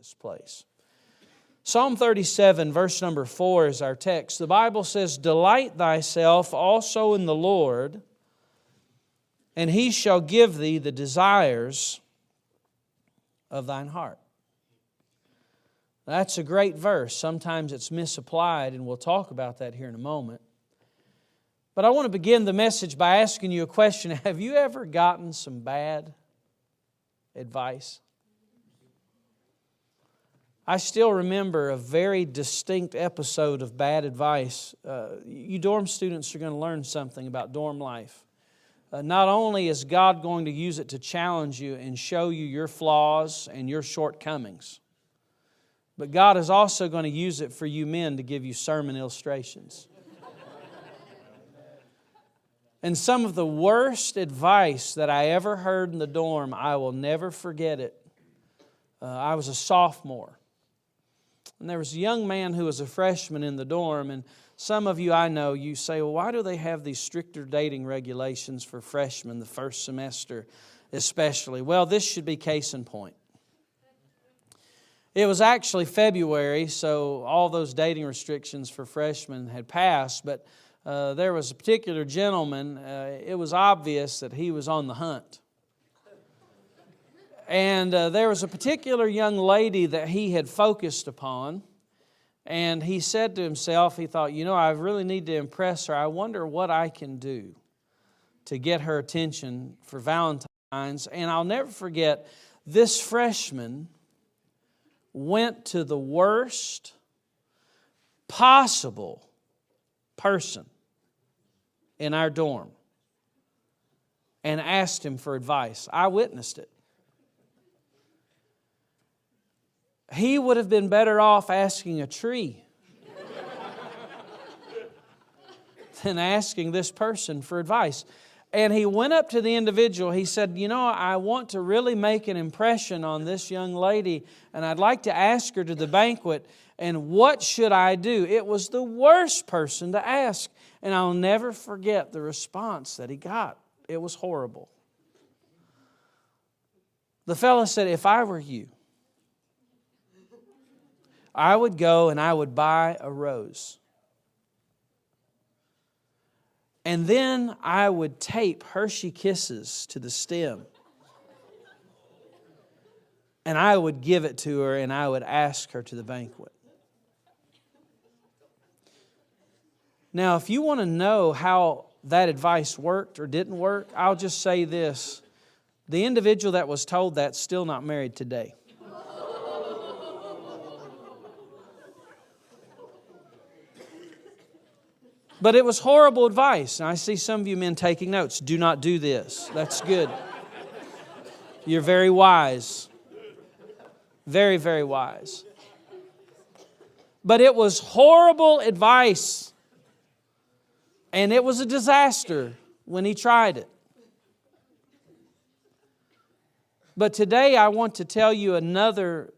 this place. Psalm 37, verse number 4 is our text. The Bible says, "Delight thyself also in the Lord, and He shall give thee the desires of thine heart." That's a great verse. Sometimes it's misapplied, and we'll talk about that here in a moment. But I want to begin the message by asking you a question. Have you ever gotten some bad advice? I still remember a very distinct episode of bad advice. You dorm students are going to learn something about dorm life. Not only is God going to use it to challenge you and show you your flaws and your shortcomings, but God is also going to use it for you men to give you sermon illustrations. And some of the worst advice that I ever heard in the dorm, I will never forget it. I was a sophomore. And there was a young man who was a freshman in the dorm, and some of you I know, you say, well, why do they have these stricter dating regulations for freshmen the first semester especially? Well, this should be case in point. It was actually February, so all those dating restrictions for freshmen had passed, but there was a particular gentleman, it was obvious that he was on the hunt. And there was a particular young lady that he had focused upon. And he said to himself, he thought, I really need to impress her. I wonder what I can do to get her attention for Valentine's. And I'll never forget, this freshman went to the worst possible person in our dorm and asked him for advice. I witnessed it. He would have been better off asking a tree than asking this person for advice. And he went up to the individual. He said, I want to really make an impression on this young lady, and I'd like to ask her to the banquet, and what should I do? It was the worst person to ask. And I'll never forget the response that he got. It was horrible. The fellow said, if I were you, I would go and I would buy a rose. And then I would tape Hershey Kisses to the stem. And I would give it to her and I would ask her to the banquet. Now, if you want to know how that advice worked or didn't work, I'll just say this. The individual that was told that's still not married today. But it was horrible advice. And I see some of you men taking notes. Do not do this. That's good. You're very wise. Very, very wise. But it was horrible advice. And it was a disaster when he tried it. But today I want to tell you another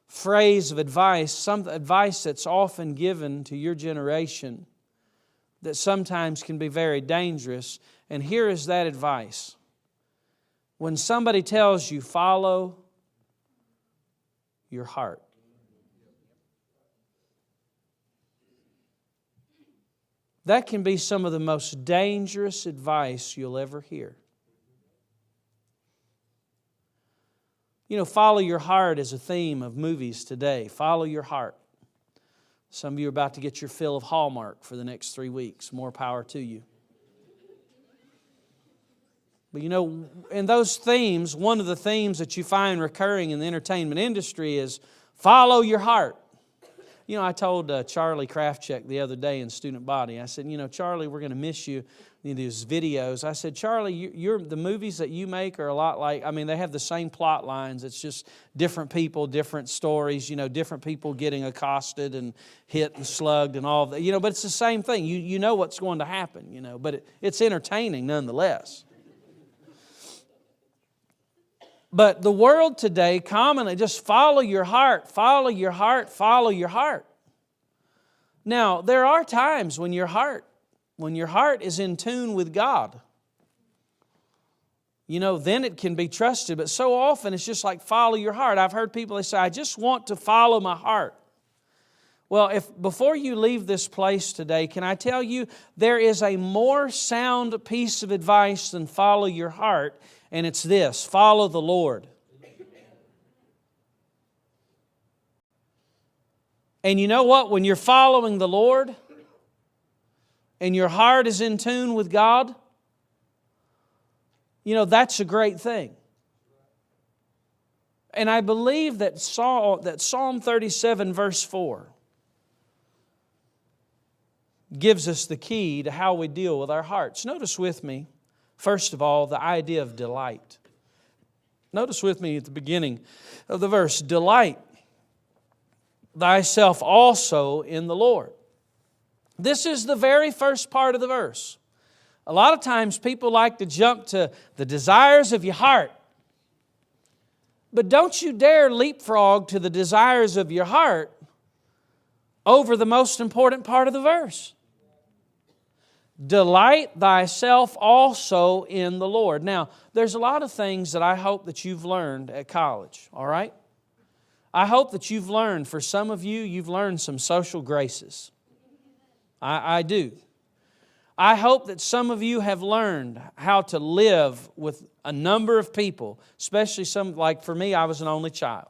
phrase of advice, some advice that's often given to your generation that sometimes can be very dangerous. And here is that advice. When somebody tells you, follow your heart. That can be some of the most dangerous advice you'll ever hear. Follow your heart is a theme of movies today. Follow your heart. Some of you are about to get your fill of Hallmark for the next 3 weeks. More power to you. But in those themes, one of the themes that you find recurring in the entertainment industry is follow your heart. I told Charlie Kraftcheck the other day in student body, I said, Charlie, we're going to miss you in these videos. I said, Charlie, the movies that you make are a lot like, they have the same plot lines. It's just different people, different stories, different people getting accosted and hit and slugged and all that. But it's the same thing. You know what's going to happen, but it's entertaining nonetheless. But the world today commonly just follow your heart, follow your heart, follow your heart. Now, there are times when your heart is in tune with God, then it can be trusted. But so often it's just like follow your heart. I've heard people, they say, I just want to follow my heart. Well, before you leave this place today, can I tell you there is a more sound piece of advice than follow your heart, and it's this: follow the Lord. And you know what? When you're following the Lord and your heart is in tune with God, that's a great thing. And I believe that Psalm 37 verse 4 gives us the key to how we deal with our hearts. Notice with me, first of all, the idea of delight. Notice with me at the beginning of the verse, delight thyself also in the Lord. This is the very first part of the verse. A lot of times people like to jump to the desires of your heart. But don't you dare leapfrog to the desires of your heart over the most important part of the verse. Delight thyself also in the Lord. Now, there's a lot of things that I hope that you've learned at college, all right? I hope that you've learned, for some of you, you've learned some social graces. I do. I hope that some of you have learned how to live with a number of people, especially some, like for me, I was an only child.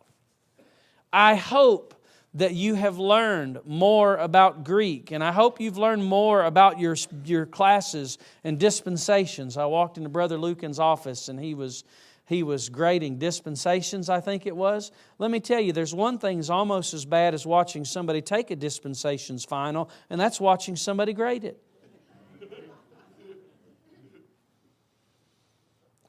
I hope that you have learned more about Greek, and I hope you've learned more about your classes and dispensations. I walked into Brother Lucan's office, and he was grading dispensations, I think it was. Let me tell you, there's one thing that's almost as bad as watching somebody take a dispensations final, and that's watching somebody grade it.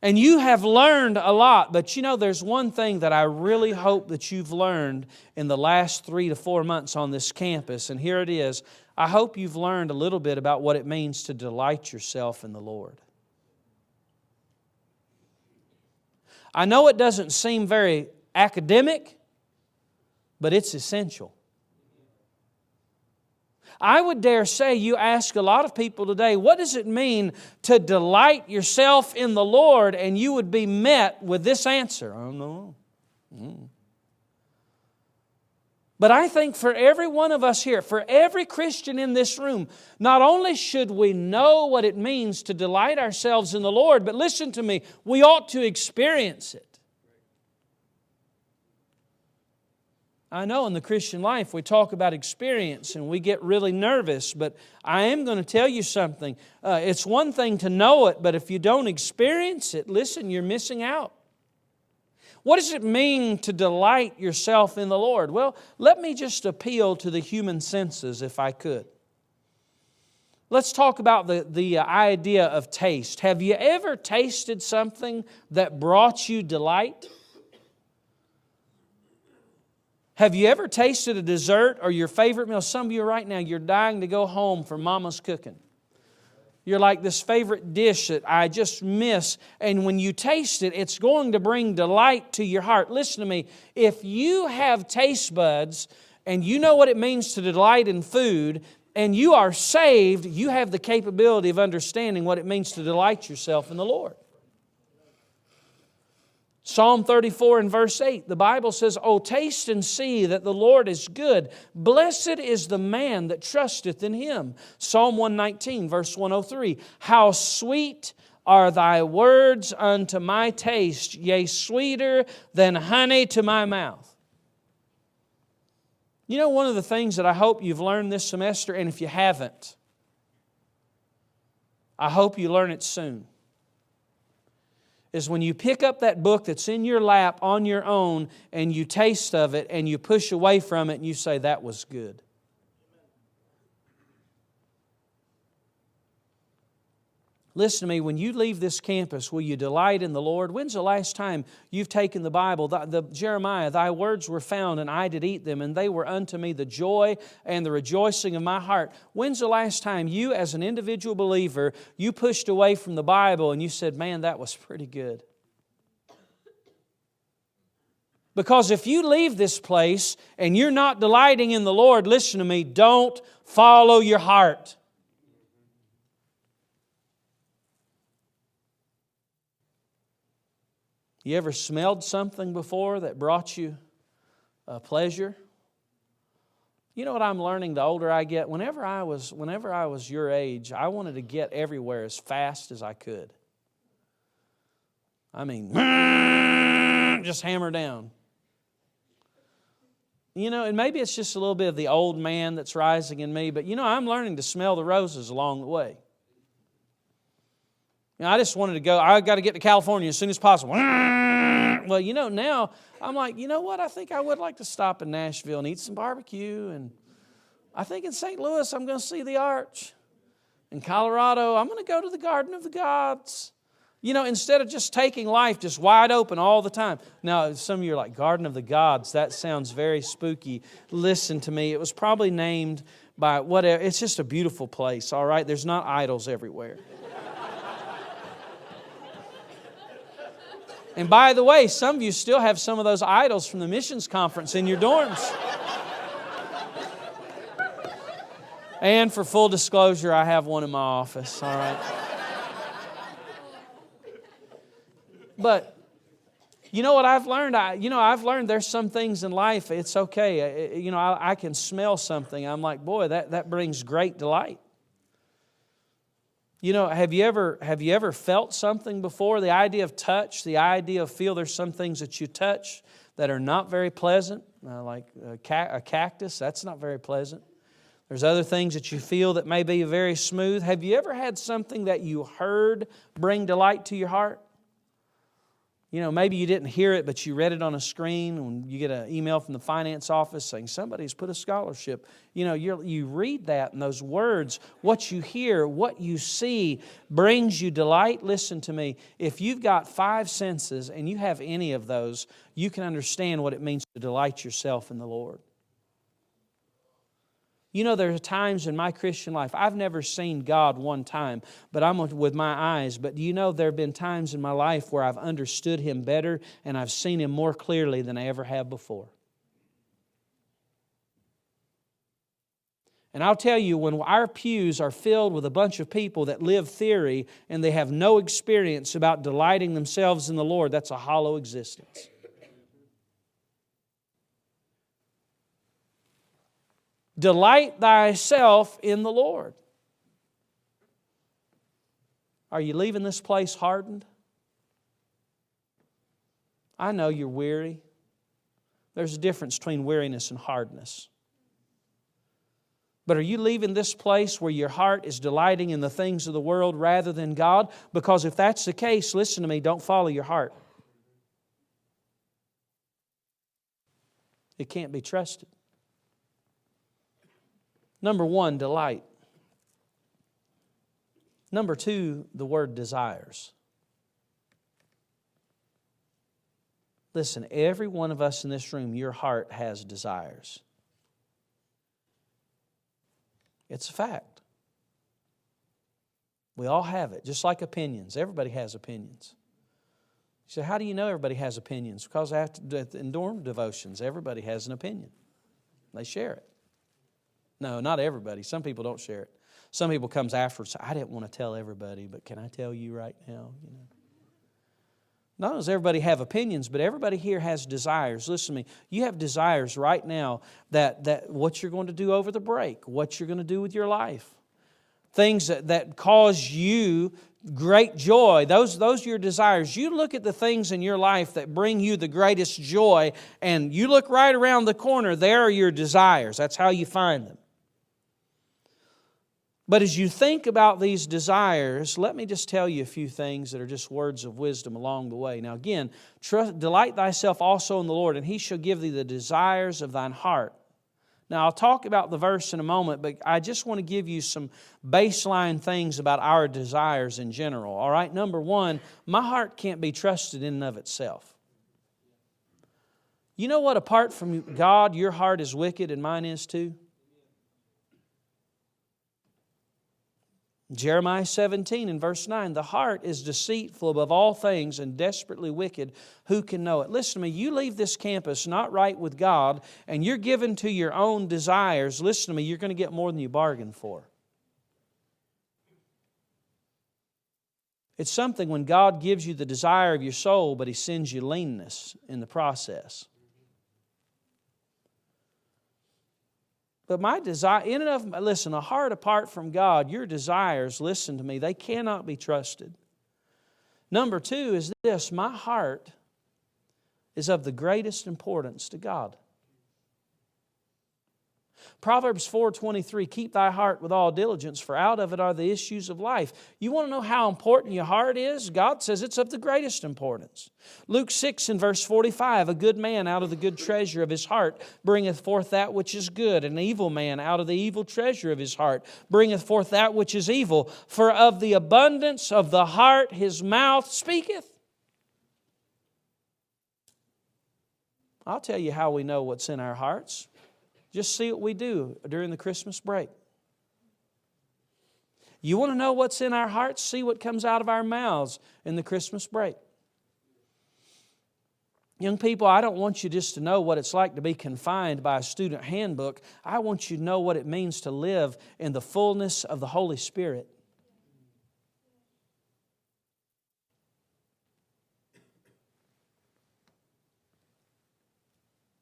And you have learned a lot, but there's one thing that I really hope that you've learned in the last 3 to 4 months on this campus, and here it is. I hope you've learned a little bit about what it means to delight yourself in the Lord. I know it doesn't seem very academic, but it's essential. I would dare say you ask a lot of people today, what does it mean to delight yourself in the Lord? And you would be met with this answer: I don't know. But I think for every one of us here, for every Christian in this room, not only should we know what it means to delight ourselves in the Lord, but listen to me, we ought to experience it. I know in the Christian life we talk about experience and we get really nervous, but I am going to tell you something. It's one thing to know it, but if you don't experience it, listen, you're missing out. What does it mean to delight yourself in the Lord? Well, let me just appeal to the human senses if I could. Let's talk about the idea of taste. Have you ever tasted something that brought you delight? Have you ever tasted a dessert or your favorite meal? Some of you right now, you're dying to go home for Mama's cooking. You're like, this favorite dish that I just miss. And when you taste it, it's going to bring delight to your heart. Listen to me. If you have taste buds and you know what it means to delight in food and you are saved, you have the capability of understanding what it means to delight yourself in the Lord. Psalm 34 and verse 8, the Bible says, "O taste and see that the Lord is good. Blessed is the man that trusteth in Him." Psalm 119 verse 103, "How sweet are thy words unto my taste, yea, sweeter than honey to my mouth." You know, one of the things that I hope you've learned this semester, and if you haven't, I hope you learn it soon, is when you pick up that book that's in your lap on your own and you taste of it and you push away from it and you say, that was good. Listen to me, when you leave this campus, will you delight in the Lord? When's the last time you've taken the Bible, Jeremiah, "Thy words were found, and I did eat them, and they were unto me the joy and the rejoicing of my heart." When's the last time you, as an individual believer, you pushed away from the Bible and you said, man, that was pretty good? Because if you leave this place and you're not delighting in the Lord, listen to me, don't follow your heart. You ever smelled something before that brought you pleasure? You know what I'm learning the older I get? Whenever I was your age, I wanted to get everywhere as fast as I could. I mean, just hammer down. You know, and maybe it's just a little bit of the old man that's rising in me, but you know, I'm learning to smell the roses along the way. You know, I just wanted to go, I got to get to California as soon as possible. Well, you know, now I'm like, you know what? I think I would like to stop in Nashville and eat some barbecue. And I think in St. Louis, I'm going to see the Arch. In Colorado, I'm going to go to the Garden of the Gods. You know, instead of just taking life just wide open all the time. Now, some of you are like, Garden of the Gods, that sounds very spooky. Listen to me. It was probably named by whatever. It's just a beautiful place, all right? There's not idols everywhere. And by the way, some of you still have some of those idols from the missions conference in your dorms. And for full disclosure, I have one in my office, all right? But you know what I've learned? I've learned there's some things in life, it's okay. I can smell something. I'm like, boy, that brings great delight. You know, have you ever felt something before? The idea of touch, the idea of feel. There's some things that you touch that are not very pleasant, like a cactus. That's not very pleasant. There's other things that you feel that may be very smooth. Have you ever had something that you heard bring delight to your heart? You know, maybe you didn't hear it, but you read it on a screen. When you get an email from the finance office saying somebody's put a scholarship, you know, you read that and those words, what you hear, what you see brings you delight. Listen to me. If you've got 5 senses and you have any of those, you can understand what it means to delight yourself in the Lord. You know, there are times in my Christian life, I've never seen God one time, but I'm with my eyes. But do you know there have been times in my life where I've understood Him better and I've seen Him more clearly than I ever have before. And I'll tell you, when our pews are filled with a bunch of people that live theory and they have no experience about delighting themselves in the Lord, that's a hollow existence. Delight thyself in the Lord. Are you leaving this place hardened? I know you're weary. There's a difference between weariness and hardness. But are you leaving this place where your heart is delighting in the things of the world rather than God? Because if that's the case, listen to me, don't follow your heart. It can't be trusted. Number 1, delight. Number 2, the word desires. Listen, every one of us in this room, your heart has desires. It's a fact. We all have it, just like opinions. Everybody has opinions. You say, how do you know everybody has opinions? Because in dorm devotions, everybody has an opinion. They share it. No, not everybody. Some people don't share it. Some people comes afterwards and say, I didn't want to tell everybody, but can I tell you right now? You know. Not only does everybody have opinions, but everybody here has desires. Listen to me. You have desires right now that what you're going to do over the break, what you're going to do with your life. Things that cause you great joy. Those are your desires. You look at the things in your life that bring you the greatest joy, and you look right around the corner, there are your desires. That's how you find them. But as you think about these desires, let me just tell you a few things that are just words of wisdom along the way. Now again, delight thyself also in the Lord, and He shall give thee the desires of thine heart. Now I'll talk about the verse in a moment, but I just want to give you some baseline things about our desires in general. All right, number 1, my heart can't be trusted in and of itself. You know what? Apart from God, your heart is wicked and mine is too. Jeremiah 17 and verse 9, the heart is deceitful above all things and desperately wicked. Who can know it? Listen to me, you leave this campus not right with God and you're given to your own desires. Listen to me, you're going to get more than you bargained for. It's something when God gives you the desire of your soul, but He sends you leanness in the process. But my desire, in and of, listen, a heart apart from God, your desires, listen to me, they cannot be trusted. Number two is this: my heart is of the greatest importance to God. Proverbs 4:23, keep thy heart with all diligence, for out of it are the issues of life. You want to know how important your heart is? God says it's of the greatest importance. Luke 6 and verse 45, a good man out of the good treasure of his heart bringeth forth that which is good. An evil man out of the evil treasure of his heart bringeth forth that which is evil. For of the abundance of the heart his mouth speaketh. I'll tell you how we know what's in our hearts. Just see what we do during the Christmas break. You want to know what's in our hearts? See what comes out of our mouths in the Christmas break. Young people, I don't want you just to know what it's like to be confined by a student handbook. I want you to know what it means to live in the fullness of the Holy Spirit.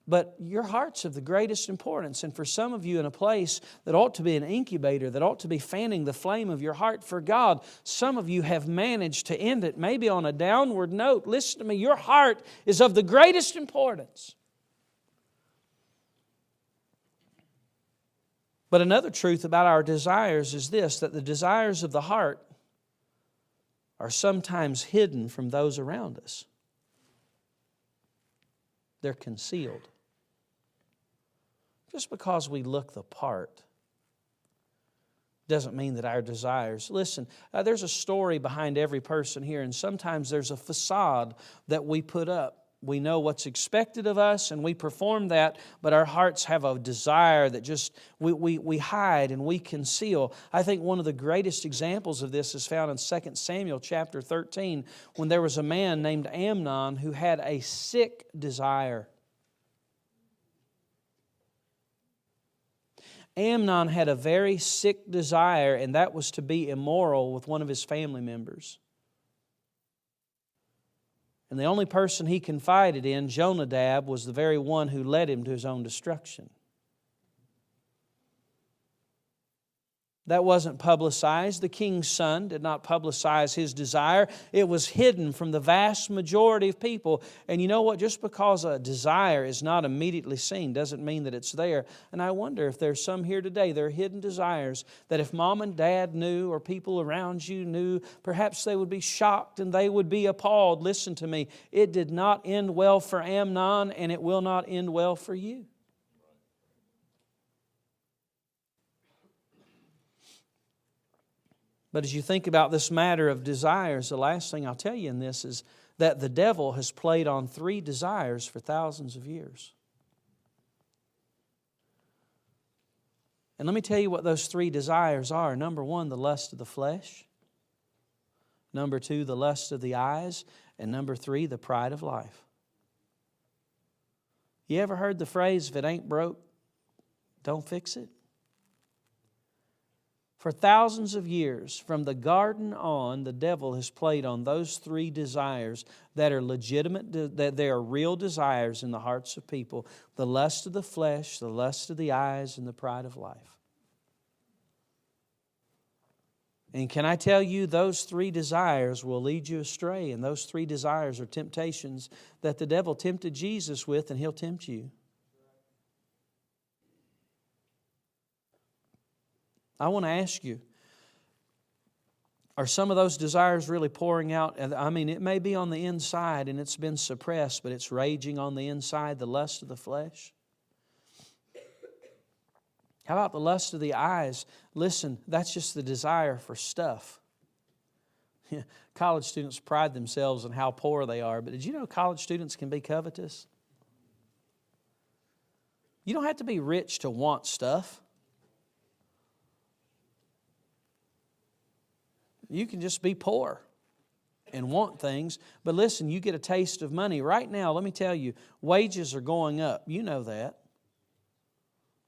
But your heart's of the greatest importance. And for some of you in a place that ought to be an incubator, that ought to be fanning the flame of your heart for God, some of you have managed to end it maybe on a downward note. Listen to me, your heart is of the greatest importance. But another truth about our desires is this, that the desires of the heart are sometimes hidden from those around us. They're concealed. Just because we look the part doesn't mean that our desires... Listen, there's a story behind every person here, and sometimes there's a facade that we put up. We know what's expected of us, and we perform that, but our hearts have a desire that just we hide and we conceal. I think one of the greatest examples of this is found in 2 Samuel chapter 13, when there was a man named Amnon who had a sick desire. Amnon had a very sick desire, and that was to be immoral with one of his family members. And the only person he confided in, Jonadab, was the very one who led him to his own destruction. That wasn't publicized. The king's son did not publicize his desire. It was hidden from the vast majority of people. And you know what? Just because a desire is not immediately seen doesn't mean that it's there. And I wonder if there's some here today, there are hidden desires that if mom and dad knew or people around you knew, perhaps they would be shocked and they would be appalled. Listen to me. It did not end well for Amnon, and it will not end well for you. But as you think about this matter of desires, the last thing I'll tell you in this is that the devil has played on 3 desires for thousands of years. And let me tell you what those 3 desires are. Number 1, the lust of the flesh. Number 2, the lust of the eyes. And number 3, the pride of life. You ever heard the phrase, if it ain't broke, don't fix it? For thousands of years, from the garden on, the devil has played on those 3 desires that are legitimate, that they are real desires in the hearts of people. The lust of the flesh, the lust of the eyes, and the pride of life. And can I tell you, those 3 desires will lead you astray. And those 3 desires are temptations that the devil tempted Jesus with, and he'll tempt you. I want to ask you, are some of those desires really pouring out? I mean, it may be on the inside and it's been suppressed, but it's raging on the inside, the lust of the flesh. How about the lust of the eyes? Listen, that's just the desire for stuff. College students pride themselves on how poor they are, but did you know college students can be covetous? You don't have to be rich to want stuff. You can just be poor and want things. But listen, you get a taste of money. Right now, let me tell you, wages are going up. You know that.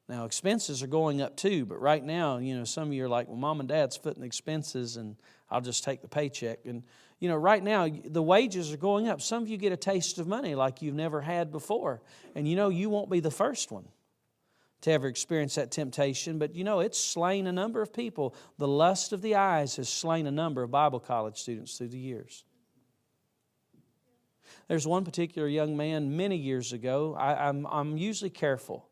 Now, expenses are going up too. But right now, some of you are like, well, Mom and Dad's footing expenses, and I'll just take the paycheck. And, right now, the wages are going up. Some of you get a taste of money like you've never had before. And, you won't be the first one to ever experience that temptation. But, it's slain a number of people. The lust of the eyes has slain a number of Bible college students through the years. There's one particular young man many years ago. I'm usually careful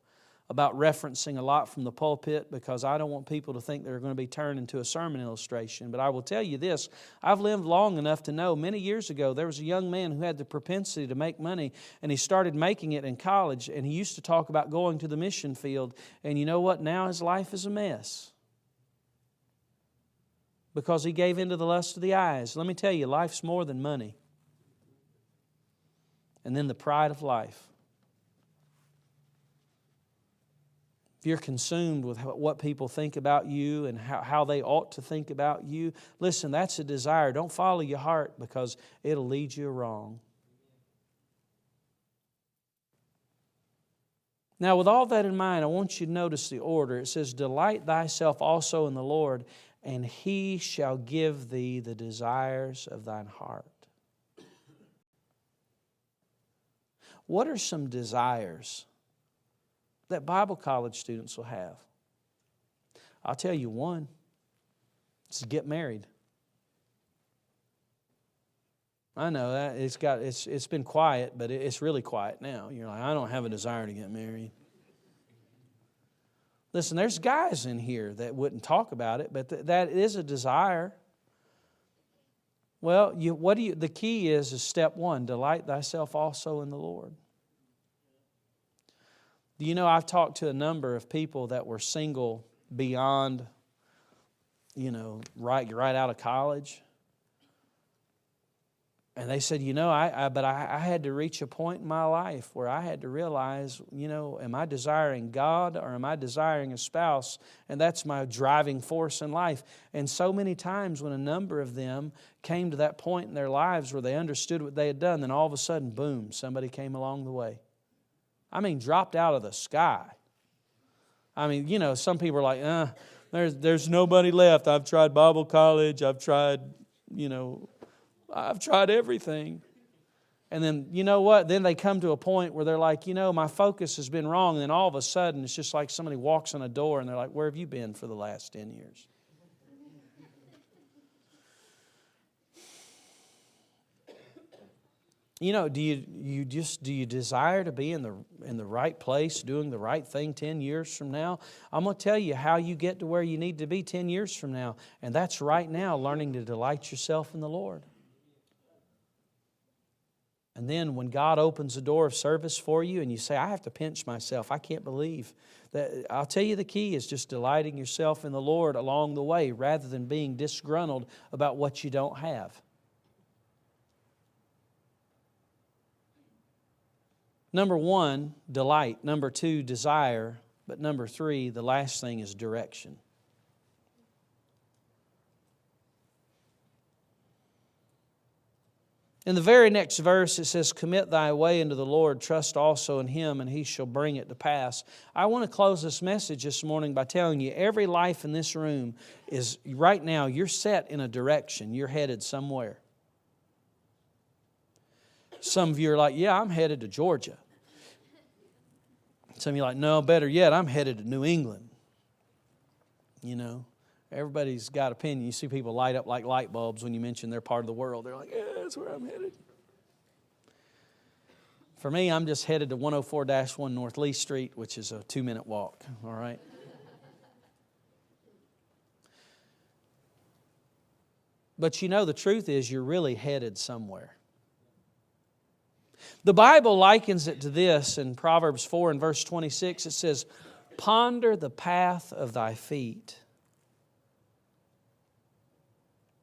about referencing a lot from the pulpit because I don't want people to think they're going to be turned into a sermon illustration. But I will tell you this, I've lived long enough to know many years ago there was a young man who had the propensity to make money, and he started making it in college, and he used to talk about going to the mission field. And you know what? Now his life is a mess because he gave into the lust of the eyes. Let me tell you, life's more than money. And then the pride of life. If you're consumed with what people think about you and how they ought to think about you, listen, that's a desire. Don't follow your heart because it'll lead you wrong. Now, with all that in mind, I want you to notice the order. It says, delight thyself also in the Lord, and He shall give thee the desires of thine heart. What are some desires that Bible college students will have? I'll tell you one. It's to get married. I know that it's been quiet, but it's really quiet now. You're like, I don't have a desire to get married. Listen, there's guys in here that wouldn't talk about it, but that is a desire. Well, the key is step one, delight thyself also in the Lord. Do you know I've talked to a number of people that were single beyond, right out of college. And they said, I had to reach a point in my life where I had to realize, am I desiring God or am I desiring a spouse? And that's my driving force in life. And so many times when a number of them came to that point in their lives where they understood what they had done, then all of a sudden, boom, somebody came along the way. Dropped out of the sky. Some people are like, there's nobody left. I've tried Bible college. I've tried everything. And then, you know what? Then they come to a point where they're like, my focus has been wrong. And then all of a sudden, it's just like somebody walks in a door and they're like, where have you been for the last 10 years? Do you desire to be in the right place, doing the right thing 10 years from now? I'm going to tell you how you get to where you need to be 10 years from now. And that's right now, learning to delight yourself in the Lord. And then when God opens a door of service for you and you say, I have to pinch myself, I can't believe that. I'll tell you the key is just delighting yourself in the Lord along the way rather than being disgruntled about what you don't have. Number one, delight. Number two, desire. But number three, the last thing is direction. In the very next verse, it says, commit thy way unto the Lord, trust also in Him, and He shall bring it to pass. I want to close this message this morning by telling you, every life in this room is, right now, you're set in a direction. You're headed somewhere. Some of you are like, yeah, I'm headed to Georgia. Some of you are like, no, better yet, I'm headed to New England. Everybody's got opinion. You see people light up like light bulbs when you mention their part of the world. They're like, yeah, that's where I'm headed. For me, I'm just headed to 104-1 North Lee Street, which is a 2-minute walk, all right? But the truth is you're really headed somewhere. The Bible likens it to this in Proverbs 4 and verse 26. It says, ponder the path of thy feet,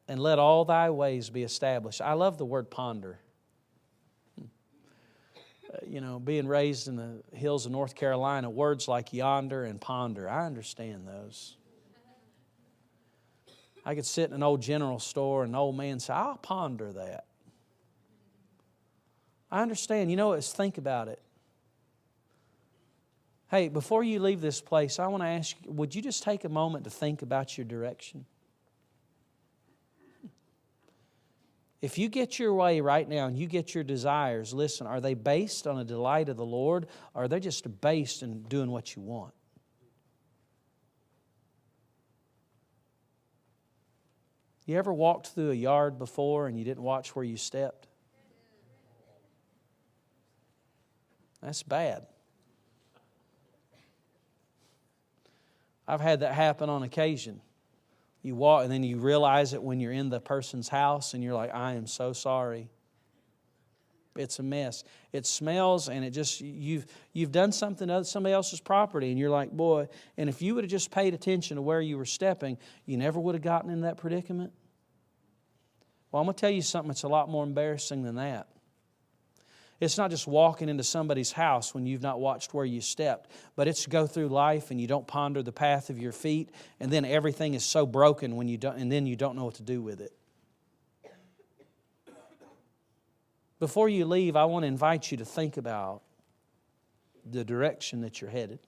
and let all thy ways be established. I love the word ponder. Being raised in the hills of North Carolina, words like yonder and ponder, I understand those. I could sit in an old general store and an old man say, I'll ponder that. I understand. Think about it. Hey, before you leave this place, I want to ask you, would you just take a moment to think about your direction? If you get your way right now and you get your desires, listen, are they based on a delight of the Lord, or are they just based in doing what you want? You ever walked through a yard before and you didn't watch where you stepped? That's bad. I've had that happen on occasion. You walk and then you realize it when you're in the person's house and you're like, I am so sorry. It's a mess. It smells and it just, you've done something to somebody else's property and you're like, boy, and if you would have just paid attention to where you were stepping, you never would have gotten in that predicament. Well, I'm going to tell you something that's a lot more embarrassing than that. It's not just walking into somebody's house when you've not watched where you stepped, but it's go through life and you don't ponder the path of your feet, and then everything is so broken when you don't, and then you don't know what to do with it. Before you leave, I want to invite you to think about the direction that you're headed.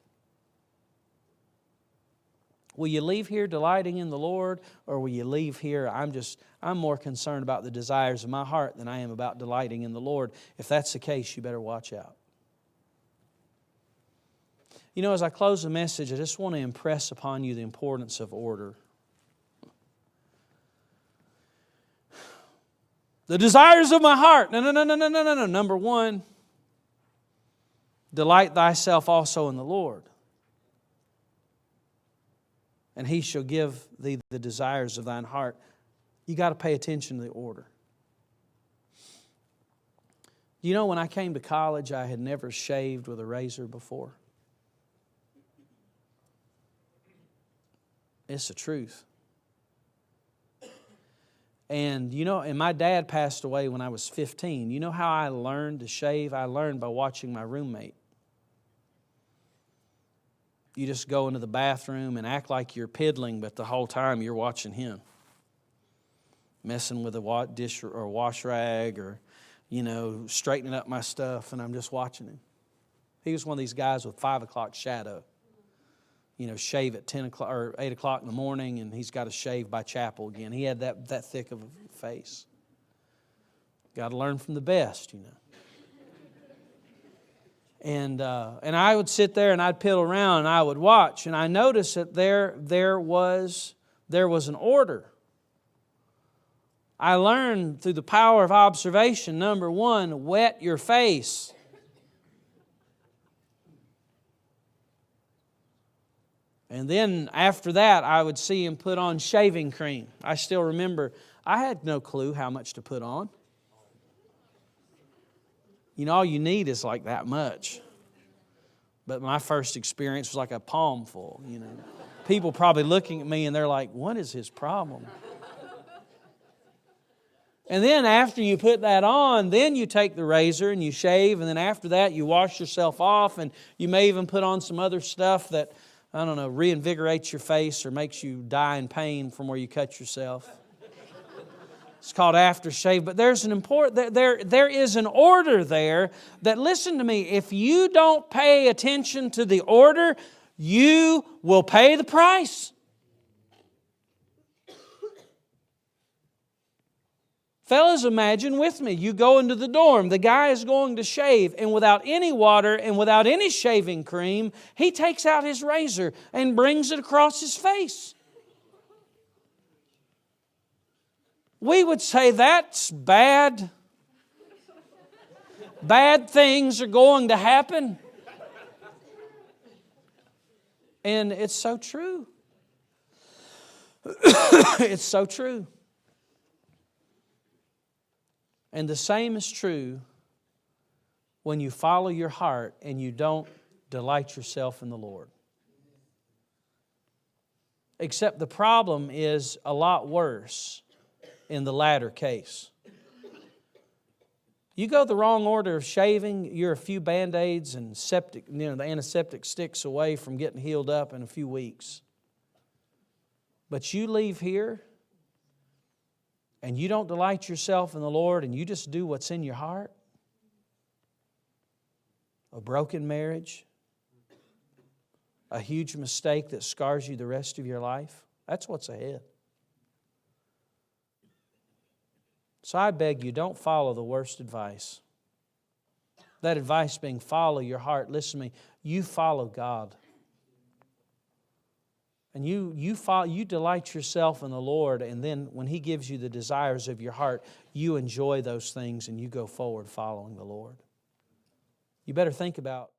Will you leave here delighting in the Lord, or will you leave here, I'm more concerned about the desires of my heart than I am about delighting in the Lord? If that's the case, you better watch out. You know, as I close the message, I just want to impress upon you the importance of order. The desires of my heart. No. Number one, delight thyself also in the Lord, and He shall give thee the desires of thine heart. You got to pay attention to the order. You know, when I came to college, I had never shaved with a razor before. It's the truth. And you know, and my dad passed away when I was 15. You know how I learned to shave? I learned by watching my roommate. You just go into the bathroom and act like you're piddling, but the whole time you're watching him. Messing with a dish or wash rag, or, you know, straightening up my stuff, and I'm just watching him. He was one of these guys with 5 o'clock shadow. You know, shave at 10 o'clock or 8 o'clock in the morning, and he's got to shave by chapel again. He had that thick of a face. Got to learn from the best, you know. And I would sit there and I'd piddle around and I would watch, and I noticed that there was an order. I learned through the power of observation. Number one, wet your face. And then after that, I would see him put on shaving cream. I still remember, I had no clue how much to put on. You know, all you need is like that much. But my first experience was like a palmful, you know. People probably looking at me and they're like, what is his problem? And then after you put that on, then you take the razor and you shave. And then after that, you wash yourself off. And you may even put on some other stuff that, I don't know, reinvigorates your face or makes you die in pain from where you cut yourself. It's called aftershave. But there's there is an order there that, listen to me, if you don't pay attention to the order, you will pay the price. Fellas, imagine with me, you go into the dorm, the guy is going to shave, and without any water and without any shaving cream, he takes out his razor and brings it across his face. We would say that's bad. Bad things are going to happen. And it's so true. It's so true. And the same is true when you follow your heart and you don't delight yourself in the Lord. Except the problem is a lot worse in the latter case. You go the wrong order of shaving, you're a few Band-Aids and the antiseptic sticks away from getting healed up in a few weeks. But you leave here and you don't delight yourself in the Lord and you just do what's in your heart, a broken marriage, a huge mistake that scars you the rest of your life, that's what's ahead. So I beg you, don't follow the worst advice. That advice being follow your heart. Listen to me. You follow God. And you delight yourself in the Lord, and then when He gives you the desires of your heart, you enjoy those things and you go forward following the Lord. You better think about